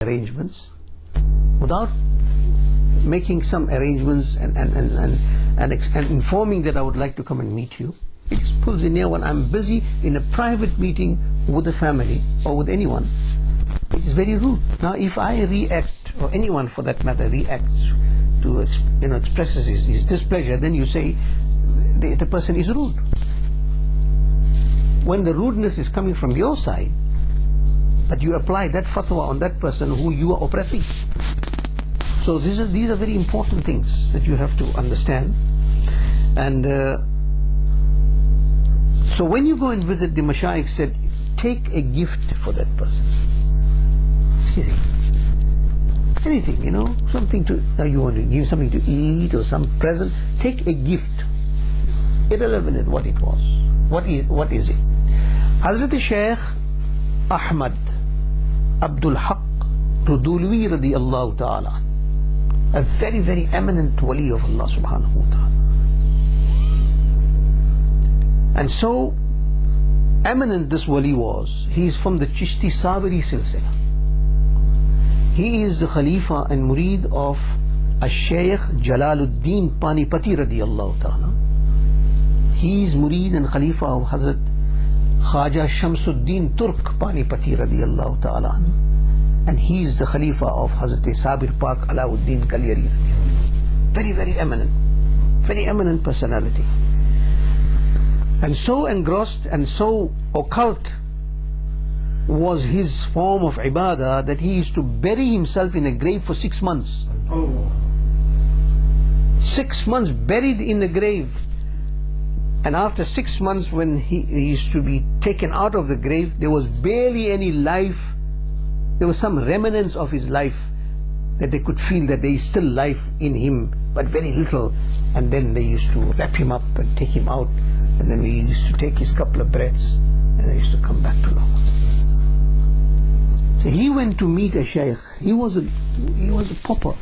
arrangements without making some arrangements and informing that I would like to come and meet you. It just pulls in here when I'm busy in a private meeting with the family or with anyone. It is very rude. Now if I react, or anyone for that matter reacts to expresses his displeasure, then you say the person is rude. When the rudeness is coming from your side, but you apply that fatwa on that person who you are oppressing. So these are very important things that you have to understand. And so when you go and visit, the Mashaykh said, take a gift for that person. Anything, something to, you want to give something to eat or some present, take a gift, irrelevant in what it was. What is it? Hazrat Shaykh Ahmad Abdul Rudulwi radiyallahu ta'ala, a very, very eminent wali of Allah subhanahu wa ta'ala. And so eminent this wali was, he is from the Chishti Sabiri silsila. He is the Khalifa and Murid of Shaykh Jalaluddin Panipati radiyallahu ta'ala. He is Murid and Khalifa of Hazrat Khaja Shamsuddin Turk Panipati radiyallahu ta'ala. And he is the Khalifa of Hazrat Sabir Pak Alauddin Kalyari. Very, very eminent personality. And so engrossed and so occult was his form of ibadah that he used to bury himself in a grave for 6 months. 6 months buried in a grave. And after 6 months, when he used to be taken out of the grave, there was barely any life. There was some remnants of his life that they could feel that there is still life in him, but very little. And then they used to wrap him up and take him out, and then we used to take his couple of breaths, and they used to come back to normal. So he went to meet a shaykh. He was a pauper,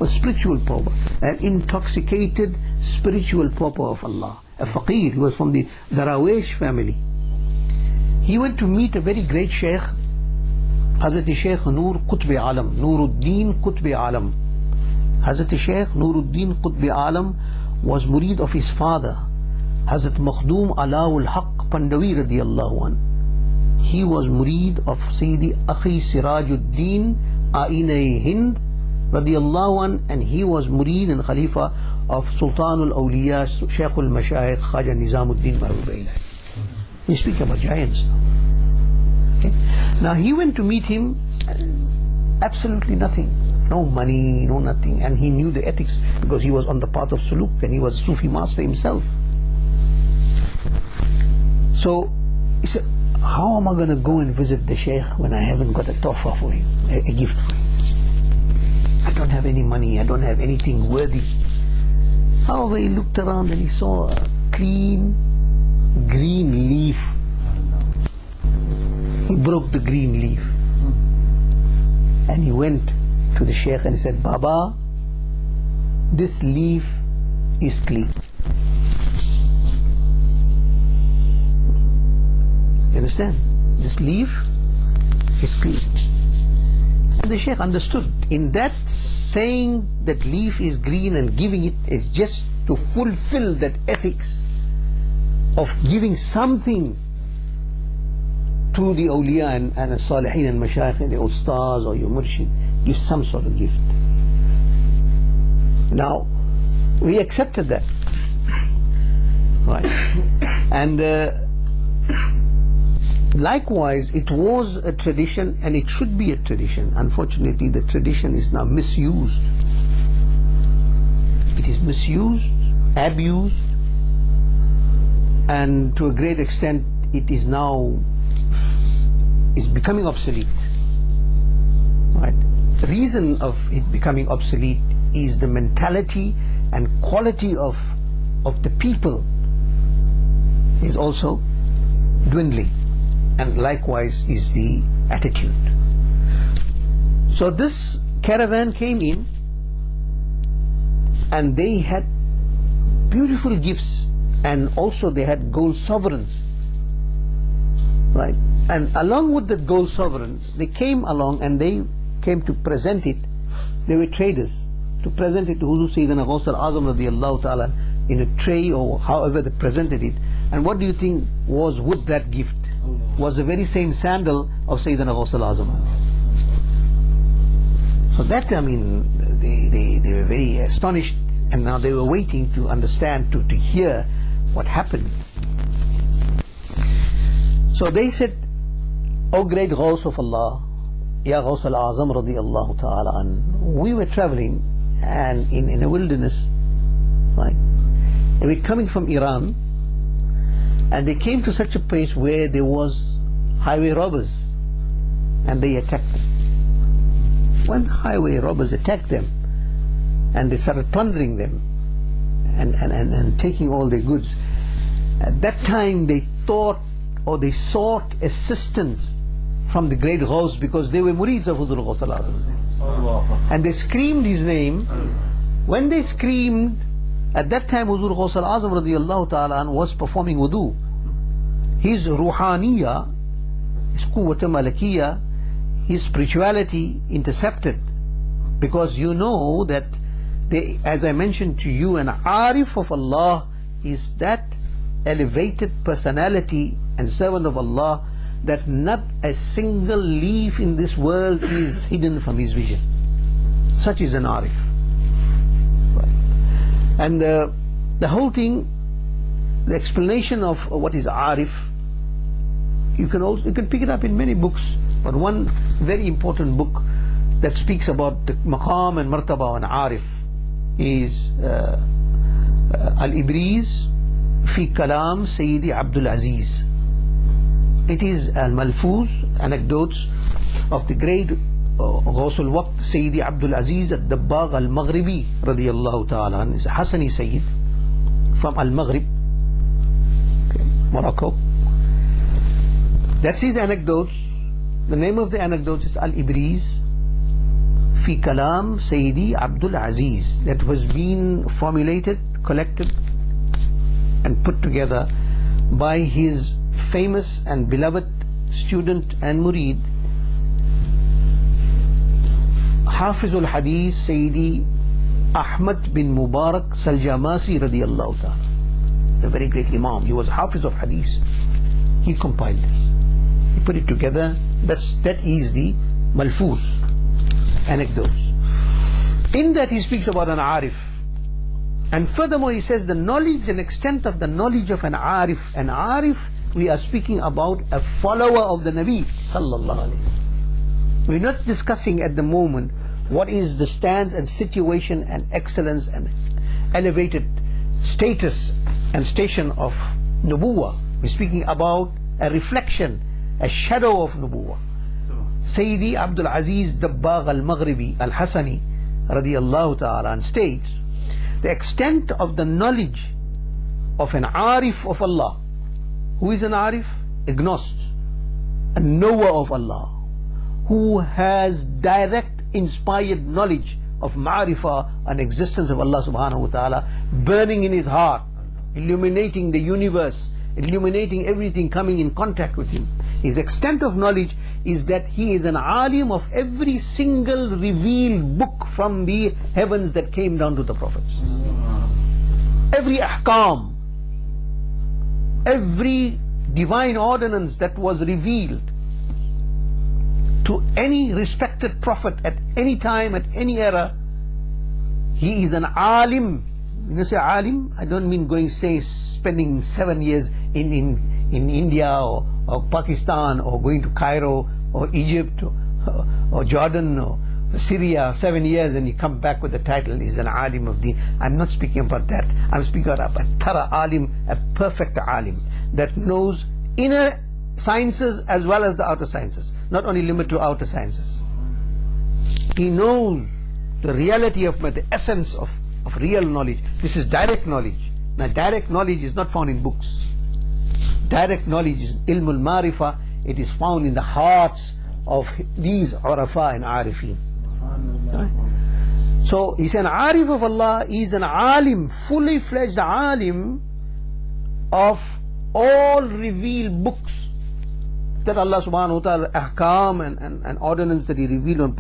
spiritual pauper, an intoxicated spiritual pauper of Allah, a faqir. He was from the Darawesh family. He went to meet a very great shaykh, Hazrat Shaykh Nur Qutb Alam, Nuruddin Qutb Alam. Hazrat Shaykh Nuruddin Qutb Alam was murid of his father, Hazrat Makhdum Alawul Haq Pandawi radiyallahu an. He was murid of Sayyidi Akhi Sirajuddin A'inai Hind radiyallahu an, and he was murid and Khalifa of Sultanul Awliya Shaykhul Mashayikh Khaja Nizamuddin Mahbubailai. We speak about giants now. Okay? Now he went to meet him, absolutely nothing, no money, no nothing, and he knew the ethics because he was on the path of Suluk and he was a Sufi master himself. So he said, how am I going to go and visit the Shaykh when I haven't got a tuhfa for him, a gift for him? I don't have any money, I don't have anything worthy. However, he looked around and he saw a clean green leaf. He broke the green leaf and he went to the Shaykh and he said, Baba, this leaf is clean. You understand? This leaf is clean. And the Shaykh understood. In that saying that leaf is green and giving it is just to fulfill that ethics of giving something to the awliya and the salihin and mashayikh and the ustaz or your murshid. Give some sort of gift. Now we accepted that, right? And likewise it was a tradition, and it should be a tradition. Unfortunately the tradition is now misused. It is misused, abused, and to a great extent it is now becoming obsolete. Right? The reason of it becoming obsolete is the mentality and quality of the people is also dwindling, and likewise is the attitude. So this caravan came in and they had beautiful gifts, and also they had gold sovereigns, right? And along with the gold sovereign, they came along and they came to present it, they were traders, to present it to Huzur Sayyidina Ghaus al-Azam radiyallahu ta'ala in a tray or however they presented it. And what do you think was with that gift? Was the very same sandal of Sayyidina Ghaus al-Azam. So that, I mean, they were very astonished, and now they were waiting to understand, to hear what happened. So they said, "O great Ghaus of Allah, Ya Ghaus al-Azam radiyallahu ta'ala an, we were traveling and in a wilderness, right? And we're coming from Iran, and they came to such a place where there was highway robbers, and they attacked them. When the highway robbers attacked them, and they started plundering them and taking all their goods, at that time they thought, or they sought assistance from the great Ghaus, because they were murids of Huzur Ghaus al-Azam. And they screamed his name. When they screamed, at that time Huzur Ghaus al-Azam radiyallahu ta'ala was performing wudu. His ruhaniya, his quwwat malakiyya, his spirituality intercepted, because you know that as I mentioned to you, an arif of Allah is that elevated personality and servant of Allah that not a single leaf in this world is hidden from his vision. Such is an arif. Right. And the whole thing, the explanation of what is arif, you can pick it up in many books, but one very important book that speaks about the maqam and martaba and arif is Al-Ibriz fi kalam Sayyidi Abdul Aziz. It is al-malfuz, anecdotes of the great Ghaus al-Waqt Sayyidi Abdul Aziz al-Dabbagh al-Maghribi radiyallahu ta'ala, is a Hassani Sayyid from Al-Maghrib, Morocco. That's his anecdotes. The name of the anecdotes is Al-Ibriz fi kalam Sayyidi Abdul Aziz, that was being formulated, collected and put together by his famous and beloved student and murid, Hafizul Hadith Sayyidi Ahmad bin Mubarak Saljamasi radiyallahu ta'ala, a very great Imam. He was Hafiz of Hadith. He compiled this, he put it together. That is the Malfuz, anecdotes. In that he speaks about an arif, and furthermore he says the knowledge and extent of the knowledge of an arif. An arif, we are speaking about a follower of the Nabi sallallahu alaihi wasallam. We're not discussing at the moment what is the stance and situation and excellence and elevated status and station of nubuwah. We're speaking about a reflection, a shadow of nubuwah. Sayyidi Abdul Aziz Dabbagh al-Maghribi al-Hassani radiyallahu ta'ala states the extent of the knowledge of an arif of Allah. Who is an arif? A gnost, a knower of Allah, who has direct inspired knowledge of ma'rifah and existence of Allah subhanahu wa ta'ala burning in his heart, illuminating the universe, illuminating everything coming in contact with him. His extent of knowledge is that he is an alim of every single revealed book from the heavens that came down to the prophets. Every ahkam, every divine ordinance that was revealed to any respected prophet at any time, at any era, he is an alim. When you say alim, I don't mean going, say, spending 7 years in India or Pakistan, or going to Cairo or Egypt or Jordan or Syria 7 years and you come back with the title, he's an alim of deen. I'm not speaking about that. I'm speaking about a thorough alim, a perfect alim that knows inner sciences as well as the outer sciences, not only limited to outer sciences. He knows the reality of the essence of real knowledge. This is direct knowledge. Now direct knowledge is not found in books. Direct knowledge is ilmul marifa. It is found in the hearts of these urafa and arifin. Right? So he's an arif of Allah, he's an alim, fully fledged alim of all revealed books that Allah subhanahu wa ta'ala, ahkam and ordinance that he revealed on